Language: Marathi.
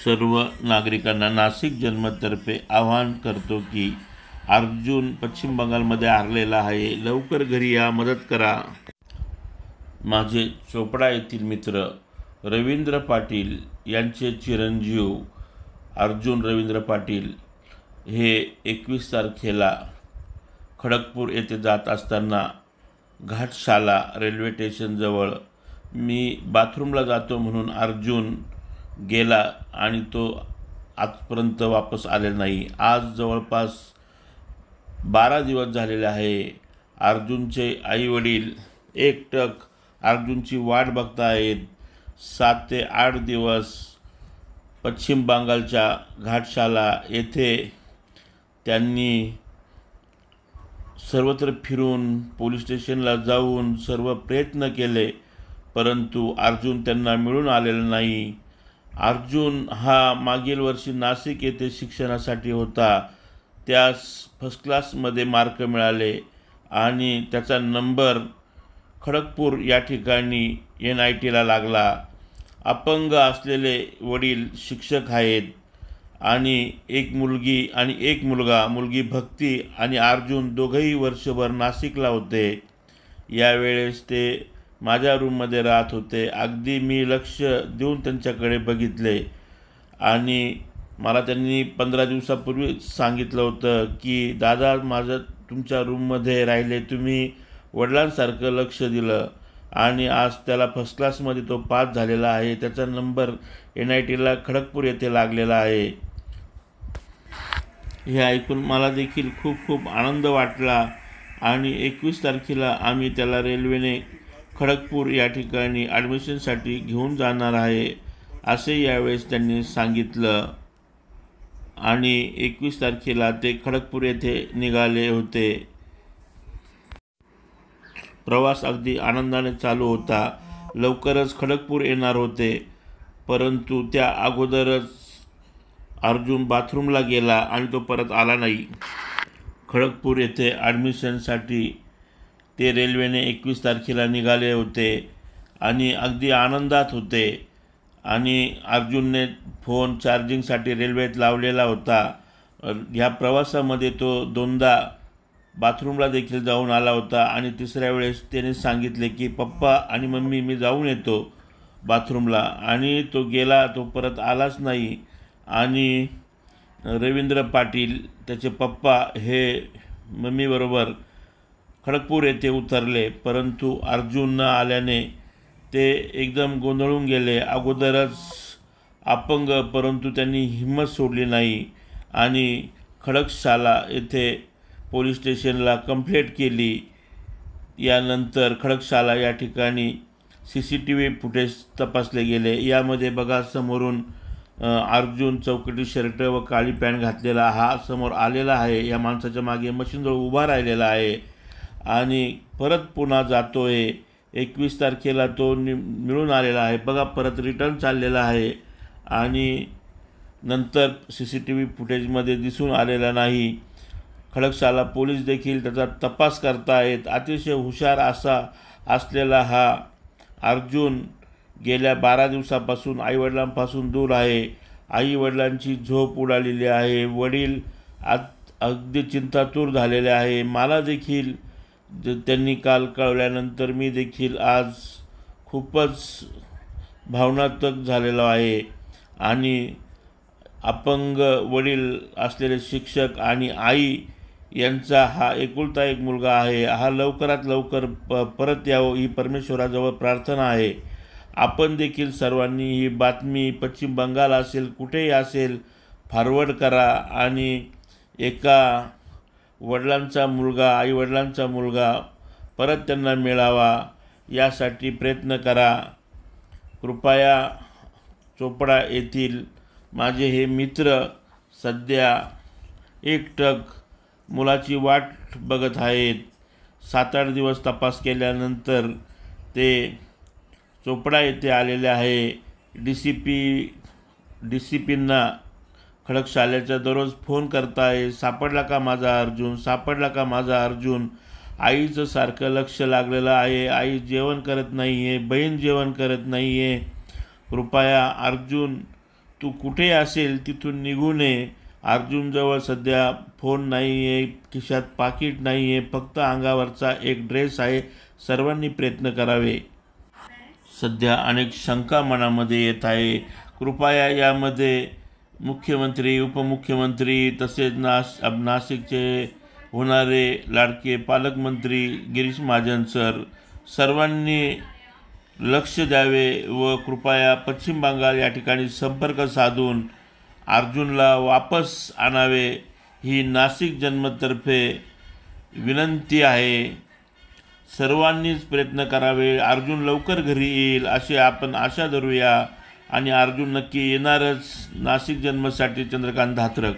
सर्व नागरिकांना नाशिक जनमततर्फे आवाहन करतो की अर्जुन पश्चिम बंगालमध्ये हरलेला आहे, लवकर घरी या, मदत करा। माझे चोपडा येथील मित्र रवींद्र पाटील यांचे चिरंजीव अर्जुन रवींद्र पाटील हे 21 तारखेला खडगपूर येथे जात असताना घाटशाला रेल्वे स्टेशनजवळ मी बाथरूमला जातो म्हणून अर्जुन गेला आणि तो आजपर्यंत वापस आलेला नाही। आज जवळपास 12 दिवस झालेले आहे। अर्जुनचे आईवडील एकटक अर्जुनची वाट बघतायत। 7 ते 8 दिवस पश्चिम बंगालच्या घाटशाला येथे त्यांनी सर्वत्र फिरून पोलीस स्टेशनला जाऊन सर्व प्रयत्न केले, परंतु अर्जुन त्यांना मिळून आलेला नाही। अर्जुन हा मागील वर्षी नाशिक येथे शिक्षणासाठी होता, त्यास फर्स्ट क्लासमध्ये मार्क मिळाले आणि त्याचा नंबर खडगपूर या ठिकाणी NITला लागला। अपंग असलेले वडील शिक्षक आहेत आणि एक मुलगी आणि एक मुलगा, मुलगी भक्ती आणि अर्जुन दोघंही वर्षभर नाशिकला होते। यावेळेस ते माझ्या रूममध्ये राहत होते। अगदी मी लक्ष देऊन त्यांच्याकडे बघितले आणि मला त्यांनी 15 दिवसापूर्वी सांगितलं होतं की दादा, माझं तुमच्या रूममध्ये राहिले, तुम्ही वडिलांसारखं लक्ष दिलं आणि आज त्याला फर्स्ट क्लासमध्ये तो पास झालेला आहे, त्याचा नंबर NITला खडगपूर येथे लागलेला आहे। हे ऐकून मला देखील खूप आनंद वाटला आणि 21 तारखेला आम्ही त्याला रेल्वेने खडगपूर या ठिकाणी ॲडमिशनसाठी घेऊन जाणार आहे असे यावेळेस त्यांनी सांगितलं आणि 21 तारखेला ते खडगपूर येथे निघाले होते। प्रवास अगदी आनंदाने चालू होता। लवकरच खडगपूर येणार होते, परंतु त्या अगोदरच अर्जुन बाथरूमला गेला आणि तो परत आला नाही। खडगपूर येथे ॲडमिशनसाठी ते रेल्वेने 21 तारखेला निघाले होते आणि अगदी आनंदात होते आणि अर्जुनने फोन चार्जिंगसाठी रेल्वेत लावलेला होता। ह्या प्रवासामध्ये तो 2दा बाथरूमला देखील जाऊन आला होता आणि तिसऱ्या वेळेस त्याने सांगितले की पप्पा आणि मम्मी, मी जाऊन येतो बाथरूमला, आणि तो गेला, तो परत आलाच नाही। आणि रवींद्र पाटील त्याचे पप्पा हे मम्मीबरोबर खडगपूर येथे उतरले, परंतु अर्जुन न आल्याने ते एकदम गोंधळून गेले। अगोदरच अपंग, परंतु त्यांनी हिंमत सोडली नाही आणि खडकशाला येथे पोलीस स्टेशनला कंप्लेंट केली। यानंतर खडकशाला या ठिकाणी CCTV फुटेज तपासले गेले। यामध्ये बघा, समोरून अर्जुन चौकटी शर्ट व काळी पॅन्ट घातलेला हा समोर आलेला आहे। या माणसाच्या मागे मशीनजवळ उभा राहिलेला आहे आणि परत पुन्हा जातोय। 21 तारखेला तो मिळून आलेला आहे, बघा परत रिटर्न चाललेला आहे आणि नंतर CCTV फुटेजमध्ये दिसून आलेला नाही। खडकशाला पोलीस देखील त्याचा तपास करतायत। अतिशय हुशार असलेला हा अर्जुन गेल्या 12 दिवसापासून आईवडिलांपासून दूर आहे। आईवडिलांची झोप उडालेली आहे, वडील अगदी चिंतातूर झालेले आहे। मला देखील त्यांनी काल कळवल्यानंतर मी देखील आज खूपच भावनात्मक झालेलो आहे आणि अपंग वडील असलेले शिक्षक आणि आई यांचा हा एकुलता एक मुलगा आहे, हा लवकरात लवकर परत यावं ही परमेश्वराजवळ प्रार्थना आहे। आपण देखील सर्वांनी ही बातमी पश्चिम बंगाल असेल, कुठेही असेल, फॉरवर्ड करा आणि एका वडिलांचा मुलगा, आईवडिलांचा मुलगा परत त्यांना मिळावा यासाठी प्रयत्न करा। कृपया चोपडा येथील माझे हे मित्र सध्या एकटक मुलाची वाट बघत आहेत। 7-8 दिवस तपास केल्यानंतर ते चोपडा येथे आलेले आहे। DCPंना खडकशालेचा दररोज फोन करताय, सापडला का माझा अर्जुन, सापडला का माझा अर्जुन। आईचं सारखं लक्ष लागलेलं आहे, आई जेवण करत नाही आहे, बहीण जेवण करत नाही आहे। कृपया अर्जुन तू कुठे असेल तिथून निघू नये. अर्जुनजवळ सध्या फोन नाही आहे, खिशात पाकिट नाही आहे, फक्त अंगावरचा एक ड्रेस आहे. सर्वांनी प्रयत्न करावे. सध्या अनेक शंका मनामध्ये येत आहे. कृपया यामध्ये मुख्यमंत्री, उपमुख्यमंत्री तसेच नाशिकचे होणारे लाडके पालकमंत्री गिरीश महाजन सर सर्वांनी लक्ष द्यावे व कृपया पश्चिम बंगाल या ठिकाणी संपर्क साधून अर्जुनला वापस आणावे ही नाशिक जनमततर्फे विनंती आहे. सर्वांनीच प्रयत्न करावे. अर्जुन लवकर घरी येईल अशी आपण आशा धरूया आणि अर्जुन नक्की येणारच. नाशिक जन्मसाठी चंद्रकांत धात्रक.